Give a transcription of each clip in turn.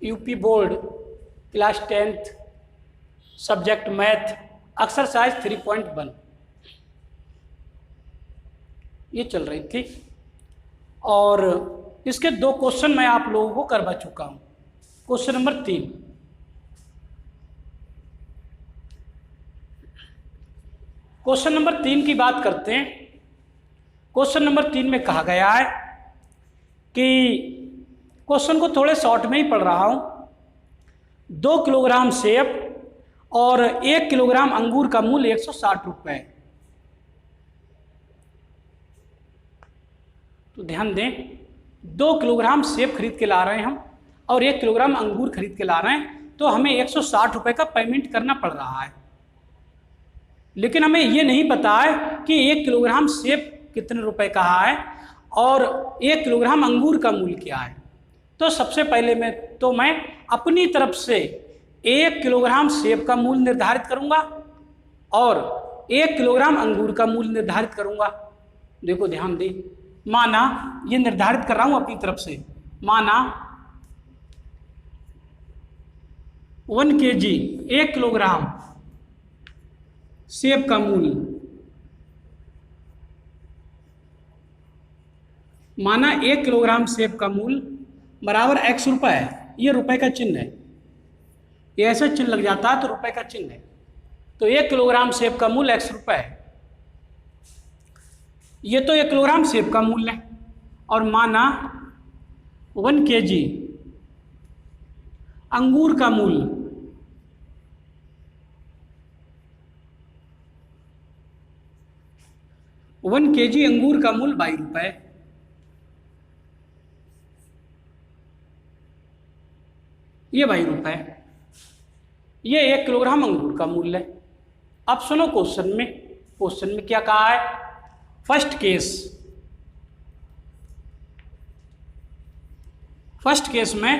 UP board class 10th subject math exercise 3.1 ये चल रही थी और इसके 2 क्वेश्चन मैं आप लोगों को करवा चुका हूं। क्वेश्चन नंबर 3, क्वेश्चन नंबर 3 की बात करते हैं। क्वेश्चन नंबर 3 में कहा गया है कि क्वेश्चन को थोड़े शॉर्ट में ही पढ़ रहा हूं। 2 किलोग्राम सेब और 1 किलोग्राम अंगूर का मूल्य 160 रुपये। तो ध्यान दें, 2 किलोग्राम सेब खरीद के ला रहे हैं हम और 1 किलोग्राम अंगूर खरीद के ला रहे हैं, तो हमें 160 रुपये का पेमेंट करना पड़ रहा है। लेकिन हमें ये नहीं पता है कि 1 किलोग्राम सेब कितने रुपए का है और 1 किलोग्राम अंगूर का मूल्य क्या है। तो सबसे पहले मैं अपनी तरफ से 1 किलोग्राम सेब का मूल्य निर्धारित करूंगा और 1 किलोग्राम अंगूर का मूल्य निर्धारित करूंगा। देखो ध्यान दें, माना ये निर्धारित कर रहा हूं अपनी तरफ से। माना 1 kg 1 किलोग्राम सेब का मूल्य, माना 1 किलोग्राम सेब का मूल्य बराबर x रुपए है। ये रुपए का चिन्ह है, ये ऐसा चिन्ह लग जाता है तो रुपए का चिन्ह है। तो 1 किलोग्राम सेब का मूल्य x रुपए है। ये तो 1 किलोग्राम सेब का मूल्य है। और माना 1 kg अंगूर का मूल्य, वन kg अंगूर का मूल्य 22 रुपए। ये 22 रुपए, ये 1 किलोग्राम अंगूर का मूल्य है। अब सुनो क्वेश्चन में क्या कहा है। फर्स्ट केस में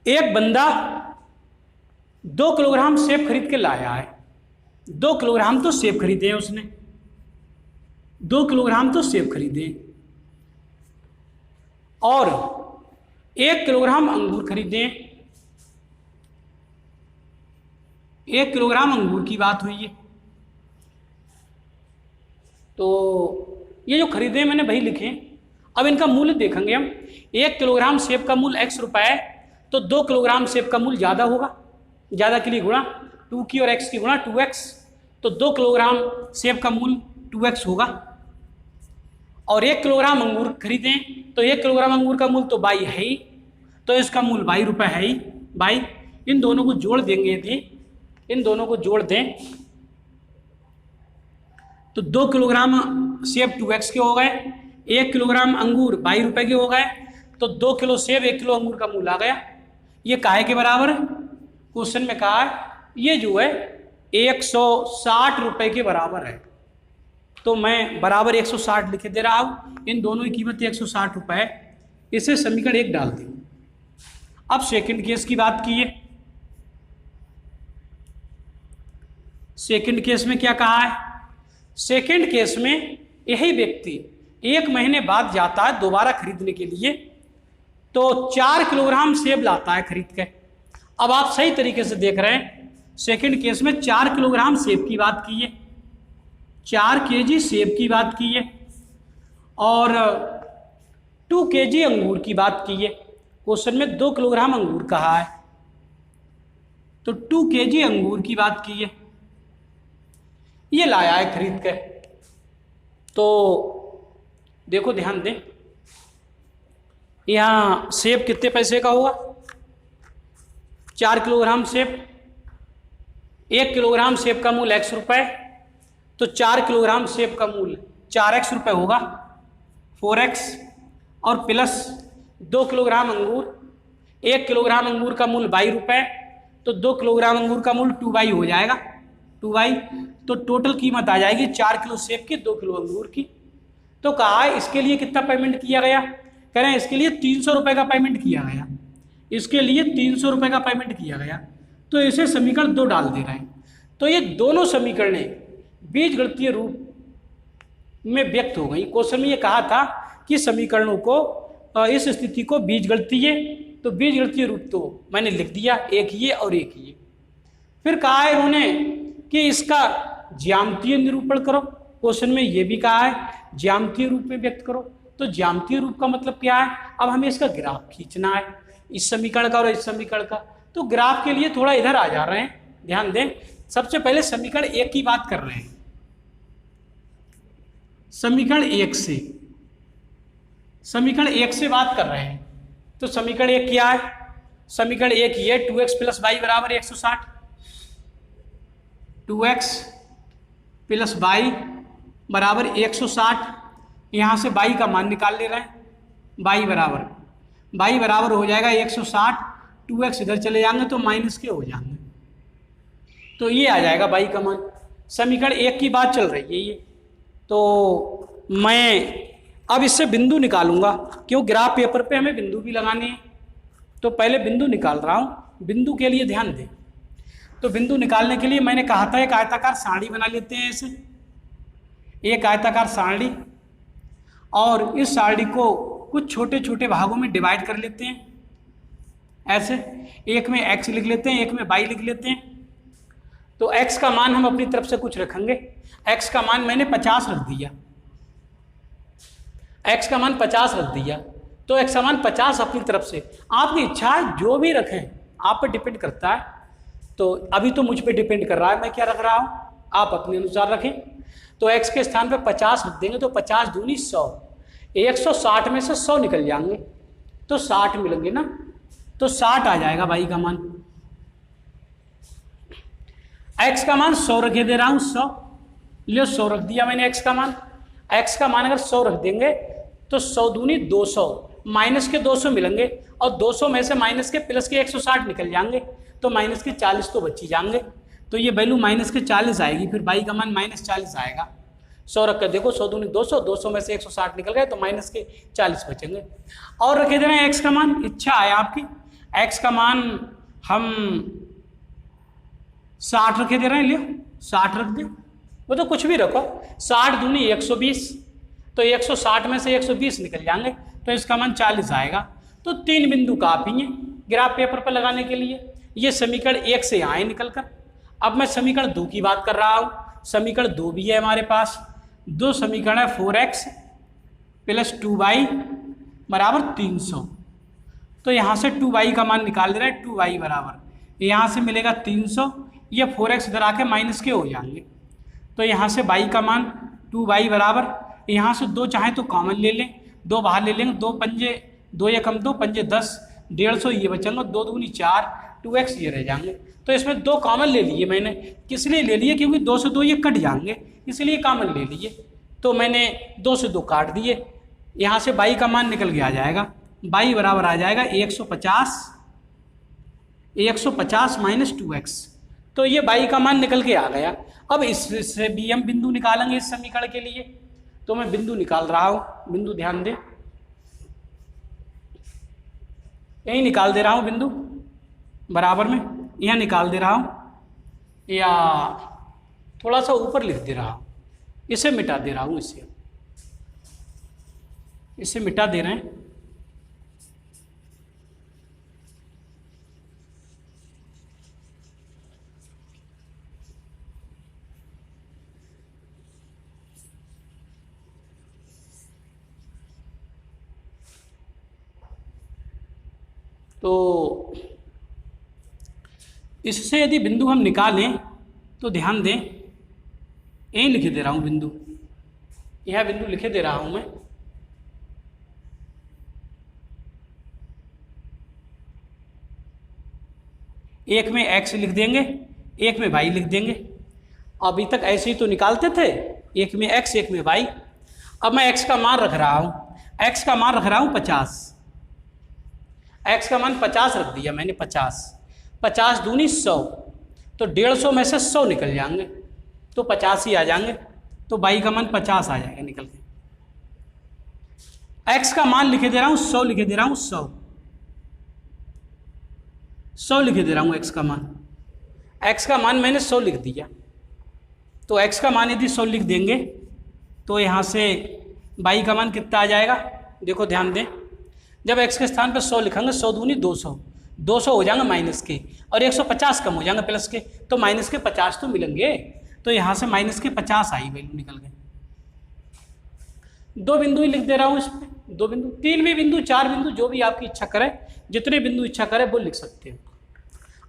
एक बंदा 2 किलोग्राम सेब खरीद के लाया है। 2 किलोग्राम तो सेब खरीदे हैं उसने, 2 किलोग्राम तो सेब खरीदे और 1 किलोग्राम अंगूर खरीदे। 1 किलोग्राम अंगूर की बात हुई है। तो ये जो खरीदे मैंने वही लिखे। अब इनका मूल्य देखेंगे हम। 1 किलोग्राम सेब का मूल्य x रुपए है, तो 2 किलोग्राम सेब का मूल्य ज़्यादा होगा। ज़्यादा के लिए गुणा 2 की और x की गुणा 2x, तो 2 किलोग्राम सेब का मूल्य 2x होगा। और 1 किलोग्राम अंगूर खरीदें तो 1 किलोग्राम अंगूर का मूल्य तो 22 है ही, तो इसका मूल्य 22 रुपये है ही। 22 इन दोनों को जोड़ देंगे, यदि इन दोनों को जोड़ दें तो 2 किलोग्राम सेब 2x के हो गए, 1 किलोग्राम अंगूर 22 रुपये के हो गए, तो 2 किलो सेब 1 किलो अंगूर का मूल्य आ गया। ये काहे के बराबर है? क्वेश्चन में कहा है ये जो है 160 रुपये के बराबर है। तो मैं बराबर 160 लिखे दे रहा हूँ। इन दोनों की कीमत 160 रुपये है। इसे समीकरण 1 डाल दें। अब सेकंड केस की बात कीजिए। सेकंड केस में क्या कहा है? सेकंड केस में यही व्यक्ति 1 महीने बाद जाता है दोबारा खरीदने के लिए, तो 4 किलोग्राम सेब लाता है खरीद के। अब आप सही तरीके से देख रहे हैं, सेकंड केस में 4 किलोग्राम सेब की बात की है, 4 kg सेब की बात की है और 2 kg अंगूर की बात की है। क्वेश्चन में 2 किलोग्राम अंगूर कहा है, तो 2 kg अंगूर की बात की है। ये लाया है खरीद के। तो देखो ध्यान दें, यहाँ सेब कितने पैसे का होगा? 4 किलोग्राम सेब, 1 किलोग्राम सेब का मूल्य x रुपये, तो 4 किलोग्राम सेब का मूल्य 4x रुपये होगा, 4x और प्लस 2 किलोग्राम अंगूर, 1 किलोग्राम अंगूर का मूल्य 22 रुपये, तो 2 किलोग्राम अंगूर का मूल्य 2y हो जाएगा, 2y। तो टोटल कीमत आ जाएगी 4 किलो सेब की, 2 किलो अंगूर की। तो कहा है इसके लिए कितना पेमेंट किया गया? कह रहे हैं इसके लिए 300 रुपये का पेमेंट किया गया, इसके लिए 300 रुपये का पेमेंट किया गया। तो इसे समीकरण 2 डाल दे रहे हैं। तो ये दोनों समीकरणें बीजगणितीय रूप में व्यक्त हो गई। क्वेश्चन में ये कहा था कि समीकरणों को, इस स्थिति को बीजगणितीय तो बीजगणितीय रूप तो मैंने लिख दिया, एक ये और एक ये। फिर कहा है इन्होंने कि इसका ज्यामितीय निरूपण करो। क्वेश्चन में ये भी कहा है ज्यामितीय रूप में व्यक्त करो। तो ज्यामितीय रूप का मतलब क्या है, अब हमें इसका ग्राफ खींचना है, इस समीकरण का और इस समीकरण का। तो ग्राफ के लिए थोड़ा इधर आ जा रहे हैं, ध्यान दें। सबसे पहले समीकरण 1 की बात कर रहे हैं, समीकरण 1 से बात कर रहे हैं। तो समीकरण 1 क्या है, समीकरण 1 ये 2x + y = 160, 2x + y = 160। यहाँ से y का मान निकाल ले रहे हैं, y बराबर हो जाएगा 160, 2x इधर चले जाएंगे तो माइनस के हो जाएंगे, तो ये आ जाएगा y का मान। समीकरण 1 की बात चल रही है ये। तो मैं अब इससे बिंदु निकालूंगा, क्यों ग्राफ पेपर पे हमें बिंदु भी लगाने हैं। तो पहले बिंदु निकाल रहा हूँ। बिंदु के लिए ध्यान दें, तो बिंदु निकालने के लिए मैंने कहा था एक आयताकार सारणी बना लेते हैं ऐसे, एक आयताकार सारणी, और इस सारणी को कुछ छोटे छोटे भागों में डिवाइड कर लेते हैं ऐसे। एक में x लिख लेते हैं, एक में y लिख लेते हैं। तो x का मान हम अपनी तरफ से कुछ रखेंगे। x का मान मैंने 50 रख दिया, x का मान 50 रख दिया। तो x का मान 50 अपनी तरफ से, आपकी इच्छा है जो भी रखें, आप पर डिपेंड करता है। तो अभी तो मुझ पे डिपेंड कर रहा है मैं क्या रख रहा हूँ, आप अपने अनुसार रखें। तो x के स्थान पे 50 रख देंगे, तो 50 दूनी 100, 160 में से 100 निकल जाएंगे तो 60 मिलेंगे ना, तो 60 आ जाएगा y का मान। x का मान 100 रखे दे रहा हूँ, 100 लियो, 100 रख दिया मैंने x का मान। x का मान अगर 100 रख देंगे तो 100 दूनी 200, माइनस के 200 मिलेंगे, और 200 में से माइनस के प्लस के 160 निकल जाएंगे, तो माइनस के 40 तो बची जाएंगे। तो ये वैल्यू माइनस के 40 आएगी, फिर y का मान -40 आएगा। 100 रख कर देखो, 100 दूनी 200, 200 में से 160 निकल गए तो माइनस के 40 बचेंगे। और रखे दे रहे हैं x का मान, इच्छा है आपकी, x का मान हम 60 रखे दे रहे हैं, लियो 60 रख दे, वो तो कुछ भी रखो, 60 दूनी 120, तो 160 में से 120 निकल जाएंगे, तो इसका मान 40 आएगा। तो 3 बिंदु काफी हैं ग्राफ पेपर पर लगाने के लिए। ये समीकरण 1 से आए निकल कर। अब मैं समीकरण 2 की बात कर रहा हूँ। समीकरण 2 भी है हमारे पास। दो समीकरण है, 4x + 2y = 300। तो यहाँ से 2y का मान निकाल दे रहा है, 2y बराबर यहाँ से मिलेगा 300, ये 4x इधर आके माइनस के हो जाएंगे, तो यहाँ से y का मान 2y बराबर, यहाँ से 2 चाहे तो कॉमन ले लें, 2 बाहर ले लेंगे, 2 पंजे 2 या कम 2 पंजे 10, 150 ये बचेंगे, 2 दूनी 4, 2x ये रह जाएंगे। तो इसमें 2 कॉमन ले लिए मैंने, किस लिए ले लिए, क्योंकि 2 से 2 ये कट जाएंगे, इसलिए कॉमन ले लिए। तो मैंने 2 से 2 काट दिए, यहाँ से y का मान निकल के आ जाएगा, y बराबर आ जाएगा 150 - 2x। तो ये y का मान निकल के आ गया। अब इससे भी हम बिंदु निकालेंगे इस समीकरण के लिए। तो मैं बिंदु निकाल रहा हूँ, बिंदु ध्यान दें, यही निकाल दे रहा हूँ बिंदु, बराबर में यहाँ निकाल दे रहा हूँ, या थोड़ा सा ऊपर लिख दे रहा हूँ, इसे मिटा दे रहा हूँ, इसे मिटा दे रहे हैं। तो इससे यदि बिंदु हम निकालें तो ध्यान दें, यही लिखे दे रहा हूँ बिंदु, यह बिंदु लिखे दे रहा हूँ मैं। एक में x लिख देंगे, एक में y लिख देंगे। अभी तक ऐसे ही तो निकालते थे, एक में x एक में y। अब मैं x का मान रख रहा हूँ, x का मान रख रहा हूँ 50, x का मान 50 रख दिया मैंने, 50 दूनी 100, तो 150 में से 100 निकल जाएंगे, तो 50 ही आ जाएंगे, तो y का मान 50 आ जाएगा निकल के। x का मान लिखे दे रहा हूँ 100, लिखे दे रहा हूँ 100 लिखे दे रहा हूँ। x का मान मैंने 100 लिख दिया। तो x का मान यदि 100 लिख देंगे तो यहाँ से y का मान कितना आ जाएगा, देखो ध्यान दें, जब x के स्थान पर 100 लिखेंगे, 100 दूनी 200, 200 हो जाएंगे माइनस के, और 150 कम हो जाएंगे प्लस के, तो माइनस के 50 तो मिलेंगे। तो यहाँ से माइनस के 50 आई वैल्यू निकल गए। 2 बिंदु ही लिख दे रहा हूँ इस पे, 2 बिंदु, 3 भी बिंदु, 4 बिंदु, जो भी आपकी इच्छा करे, जितने बिंदु इच्छा करे वो लिख सकते हो।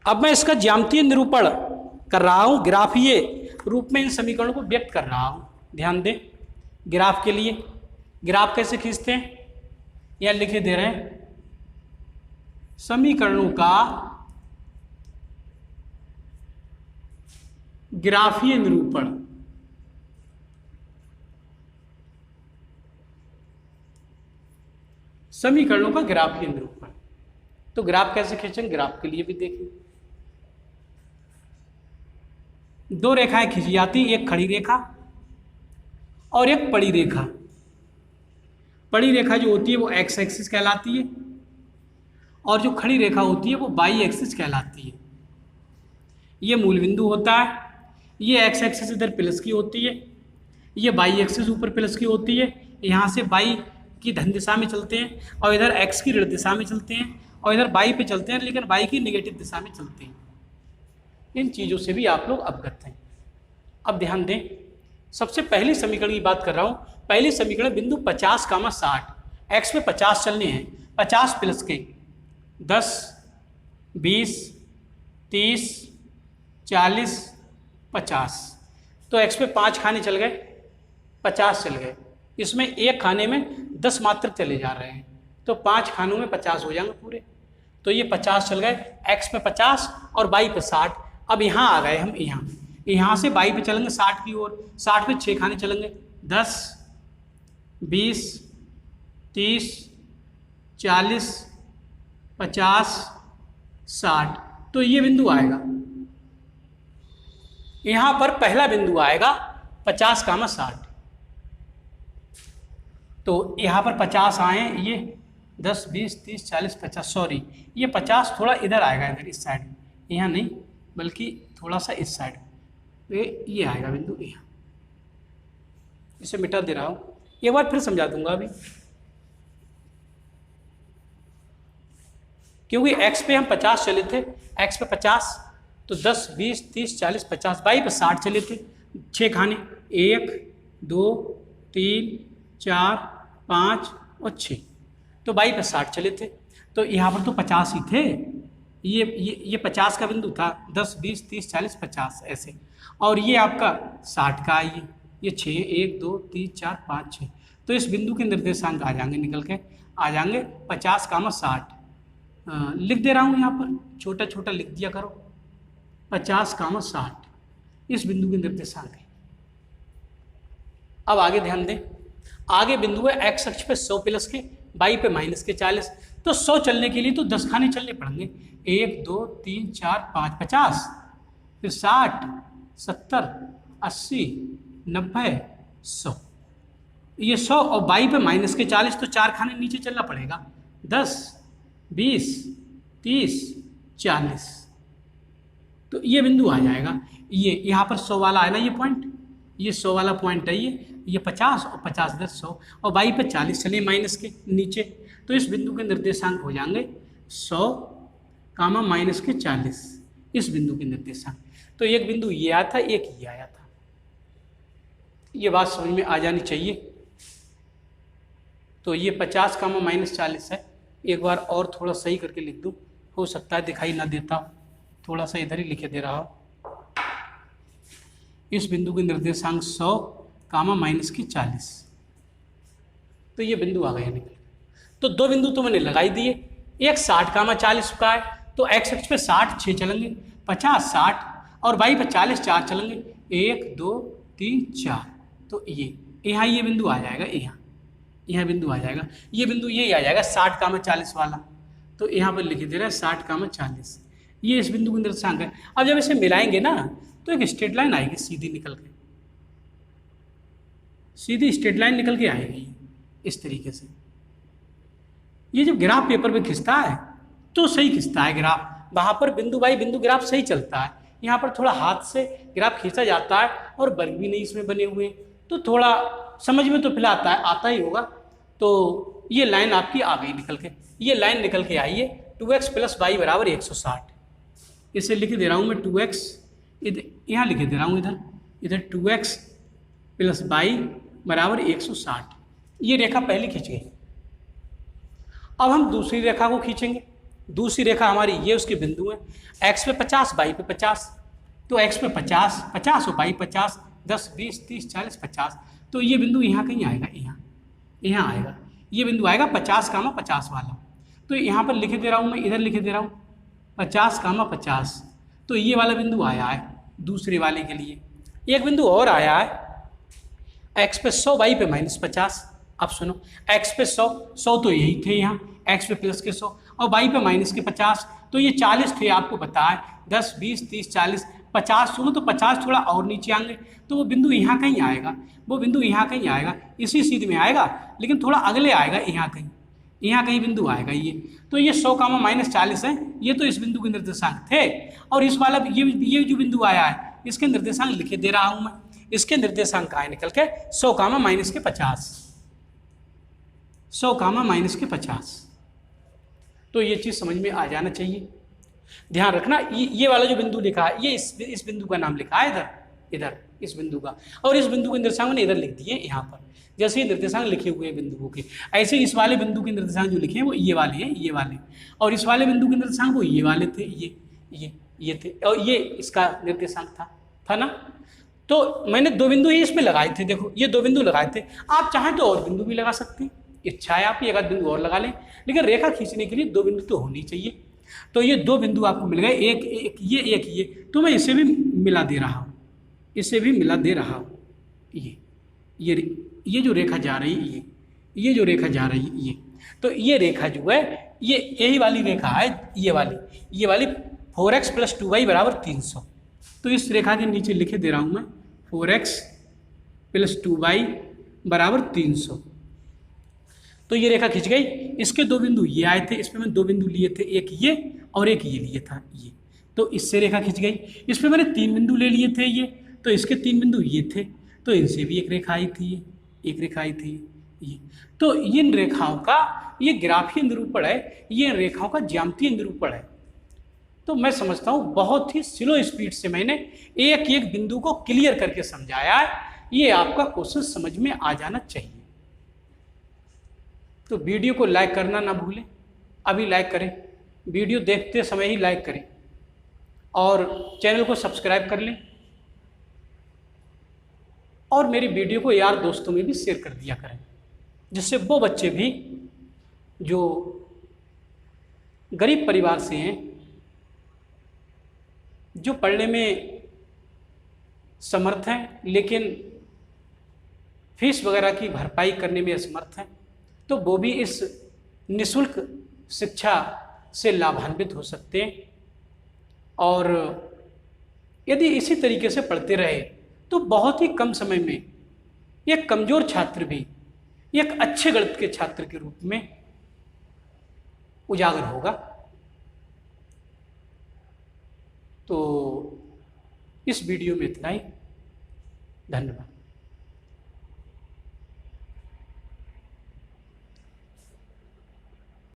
अब मैं इसका ज्यामितीय निरूपण कर रहा हूँ, ग्राफीय रूप में इन समीकरणों को व्यक्त कर रहा हूँ। ध्यान दें, ग्राफ के लिए ग्राफ कैसे खींचते हैं, या लिखे दे रहे हैं समीकरणों का ग्राफीय निरूपण। समीकरणों का ग्राफीय निरूपण, तो ग्राफ कैसे खींचेंगे, ग्राफ के लिए भी देखिए। 2 रेखाएं खींची जाती, एक खड़ी रेखा और एक पड़ी रेखा। पड़ी रेखा जो होती है वो एक्स एक्सिस कहलाती है, और जो खड़ी रेखा होती है वो वाई एक्सिस कहलाती है। ये मूल बिंदु होता है, ये एक्स एक्सिस इधर प्लस की होती है, ये वाई एक्सिस ऊपर प्लस की होती है। यहाँ से वाई की धन दिशा में चलते हैं और इधर एक्स की ऋण दिशा में चलते हैं, और इधर वाई पे चलते हैं लेकिन वाई की नेगेटिव दिशा में चलते हैं। इन चीज़ों से भी आप लोग अवगत हैं। अब ध्यान दें, सबसे पहली समीकरण की बात कर रहा हूँ। पहली समीकरण बिंदु 50, 60, एक्स पे 50 चलने हैं, 50 प्लस के 10, 20, 30, 40, 50, तो एक्स पे 5 खाने चल गए, 50 चल गए। इसमें एक खाने में 10 मात्र चले जा रहे हैं, तो 5 खानों में 50 हो जाएंगे पूरे। तो ये 50 चल गए, एक्स पे 50 और वाई पे 60। अब यहाँ आ गए हम, यहाँ से वाई पे चलेंगे 60 की ओर, 60 पे 6 खाने चलेंगे, 10, 20, 30, 40, 50, 60, तो ये बिंदु आएगा। यहाँ पर पहला बिंदु आएगा 50, 60, तो यहाँ पर 50 आए, ये 10, 20, 30, 40, 50, सॉरी ये 50 थोड़ा इधर आएगा, इधर इस साइड, यहाँ नहीं बल्कि थोड़ा सा इस साइड, तो ये आएगा बिंदु यहाँ। इसे मिटा दे रहा हूँ, एक बार फिर समझा दूंगा अभी, क्योंकि x पे हम 50 चले थे, x पे 50, तो 10, 20, 30, 40, 50, वाई पे 60 चले थे, 6 खाने, 1, 2, 3, 4, 5 और 6, तो वाई पे 60 चले थे। तो यहाँ पर तो 50 ही थे, ये 50 का बिंदु था, 10, 20, 30, 40, 50 ऐसे, और ये आपका 60 का आइए, ये 6, 1, 2, 3, 4, 5, 6, तो इस बिंदु के निर्देशांक आ जाएंगे, निकल के आ जाएंगे 50, 60। लिख दे रहा हूँ यहाँ पर, छोटा छोटा लिख दिया करो, 50, 60 इस बिंदु के निर्देशांक है। अब आगे ध्यान दें, आगे बिंदु है एक्स अक्ष पे 100 प्लस के, वाई पे माइनस के 40, तो 100 चलने के लिए तो 10 खाने चलने पड़ेंगे, 1, 2, 3, 4, 5, 50, फिर 60, 70, 80, 90, 100, ये 100 और वाई पे माइनस के 40, तो 4 खाने नीचे चलना पड़ेगा, 10, 20, 30, 40, तो ये बिंदु आ जाएगा। ये यहाँ पर 100 वाला है ना, ये पॉइंट, ये 100 वाला पॉइंट है, ये 50 और 50 इधर 100, और वाई पे 40 चलिए माइनस के नीचे, तो इस बिंदु के निर्देशांक हो जाएंगे 100, माइनस के 40, इस बिंदु के निर्देशांक। तो एक बिंदु ये आया था, एक ये आया था, ये बात समझ में आ जानी चाहिए। तो ये 50, माइनस 40 है, एक बार और थोड़ा सही करके लिख दूँ, हो सकता है दिखाई ना देता, थोड़ा सा इधर ही लिखे दे रहा हूँ। इस बिंदु के निर्देशांक 100, माइनस की 40, तो ये बिंदु आ गया निकल। तो 2 बिंदु तो मैंने लगाई दिए, एक 60, 40 का है, तो एक्स अक्ष पे 60 6 चलेंगे, 50, 60, और वाई पे 40 4 चलेंगे, 1, 2, 3, 4, तो यहाँ ये बिंदु आ जाएगा, यहाँ बिंदु आ जाएगा, ये बिंदु यही आ जाएगा 60, 40 वाला, तो यहाँ पर लिख दे रहा है 60, 40, ये इस बिंदु के निर्देशांक है। अब जब इसे मिलाएंगे ना, तो एक स्ट्रेट लाइन आएगी सीधी निकल के, सीधी स्ट्रेट लाइन निकल के आएगी इस तरीके से। ये जब ग्राफ पेपर पे खिंचता है तो सही खिंचता है ग्राफ, वहाँ पर बिंदु बाई बिंदु ग्राफ सही चलता है। यहाँ पर थोड़ा हाथ से ग्राफ खींचा जाता है और वर्ग भी नहीं इसमें बने हुए, तो थोड़ा समझ में तो फिलहाल आता ही होगा। तो ये लाइन आपकी आ गई निकल के, ये लाइन निकल के आई है 2x प्लस वाई बराबर 160। इसे लिख दे रहा हूँ मैं 2x, यहाँ लिख दे रहा हूँ इधर 2x प्लस वाई बराबर 160। ये रेखा पहली खींच गई। अब हम दूसरी रेखा को खींचेंगे। दूसरी रेखा हमारी ये उसके बिंदु है, x पे 50 वाई पे 50, तो x पे 50 50 और वाई 50, 10 20 30 40 50, तो ये बिंदु यहाँ कहीं आएगा, यहाँ आएगा, ये बिंदु आएगा 50 कामा 50 वाला। तो यहाँ पर लिख दे रहा हूँ मैं, इधर लिख दे रहा हूँ 50 कामा 50, तो ये वाला बिंदु आया है दूसरे वाले के लिए। एक बिंदु और आया है x पे 100 वाई पे -50। अब सुनो, x पे 100 तो यही थे यहाँ, x पे प्लस के 100 और y पे माइनस के 50, तो ये 40 थे आपको पता है, 10 20 30 40 50 सुनो, तो 50 थोड़ा और नीचे आएंगे, तो वो बिंदु यहाँ कहीं आएगा, वो बिंदु यहाँ कहीं आएगा, इसी सीध में आएगा, लेकिन थोड़ा अगले आएगा, यहाँ कहीं बिंदु आएगा ये। तो ये 100 कामा -40 है, ये तो इस बिंदु के निर्देशांक थे, और इस वाला ये जो बिंदु आया है इसके निर्देशांक लिखे दे रहा हूँ मैं। इसके निर्देशांक आए निकल के 100 कामा -50, 100 कामा -50। तो ये चीज़ समझ में आ जाना चाहिए। ध्यान रखना, ये वाला जो बिंदु लिखा है, ये इस बिंदु का नाम लिखा है इधर इस बिंदु का, और इस बिंदु के निर्देशांक ने इधर लिख दिए यहाँ पर, जैसे ये निर्देशांक लिखे हुए हैं बिंदुओं के, ऐसे इस वाले बिंदु के निर्देशांक जो लिखे हैं वो ये वाले, और इस वाले बिंदु के निर्देशांक वो ये वाले थे, ये थे, और ये इसका निर्देशांक था ना। तो मैंने 2 बिंदु ही इसमें लगाए थे, देखो ये 2 बिंदु लगाए थे, आप चाहें तो और बिंदु भी लगा सकते हैं, इच्छा है आपकी, एक आध बिंदु और लगा लें, लेकिन रेखा खींचने के लिए 2 बिंदु तो होनी चाहिए। तो ये 2 बिंदु आपको मिल गए, एक ये, तो मैं इसे भी मिला दे रहा हूँ, ये जो रेखा जा रही है, ये जो रेखा जा रही है, ये तो ये रेखा जो है ये यही वाली रेखा है, ये वाली 4x + 2y बराबर 300। तो इस रेखा के नीचे लिखे दे रहा हूँ मैं 4x + 2y बराबर 300। तो ये रेखा खिंच गई, इसके 2 बिंदु ये आए थे, इसमें मैं 2 बिंदु लिए थे, एक ये और एक ये लिए था ये, तो इससे रेखा खिंच गई। इसमें मैंने 3 बिंदु ले लिए थे ये, तो इसके 3 बिंदु ये थे, तो इनसे भी एक रेखा आई थी ये। तो इन रेखाओं का ये ग्राफीय निरूपण है, ये रेखाओं का ज्यामितीय निरूपण है। तो मैं समझता हूँ बहुत ही स्लो स्पीड से मैंने एक बिंदु को क्लियर करके समझाया है, ये आपका क्वेश्चन समझ में आ जाना चाहिए। तो वीडियो को लाइक करना ना भूलें, अभी लाइक करें, वीडियो देखते समय ही लाइक करें, और चैनल को सब्सक्राइब कर लें, और मेरी वीडियो को यार दोस्तों में भी शेयर कर दिया करें, जिससे वो बच्चे भी जो गरीब परिवार से हैं, जो पढ़ने में समर्थ हैं लेकिन फीस वगैरह की भरपाई करने में असमर्थ हैं, तो वो भी इस निःशुल्क शिक्षा से लाभान्वित हो सकते हैं। और यदि इसी तरीके से पढ़ते रहे तो बहुत ही कम समय में एक कमज़ोर छात्र भी एक अच्छे गणित के छात्र के रूप में उजागर होगा। तो इस वीडियो में इतना ही, धन्यवाद।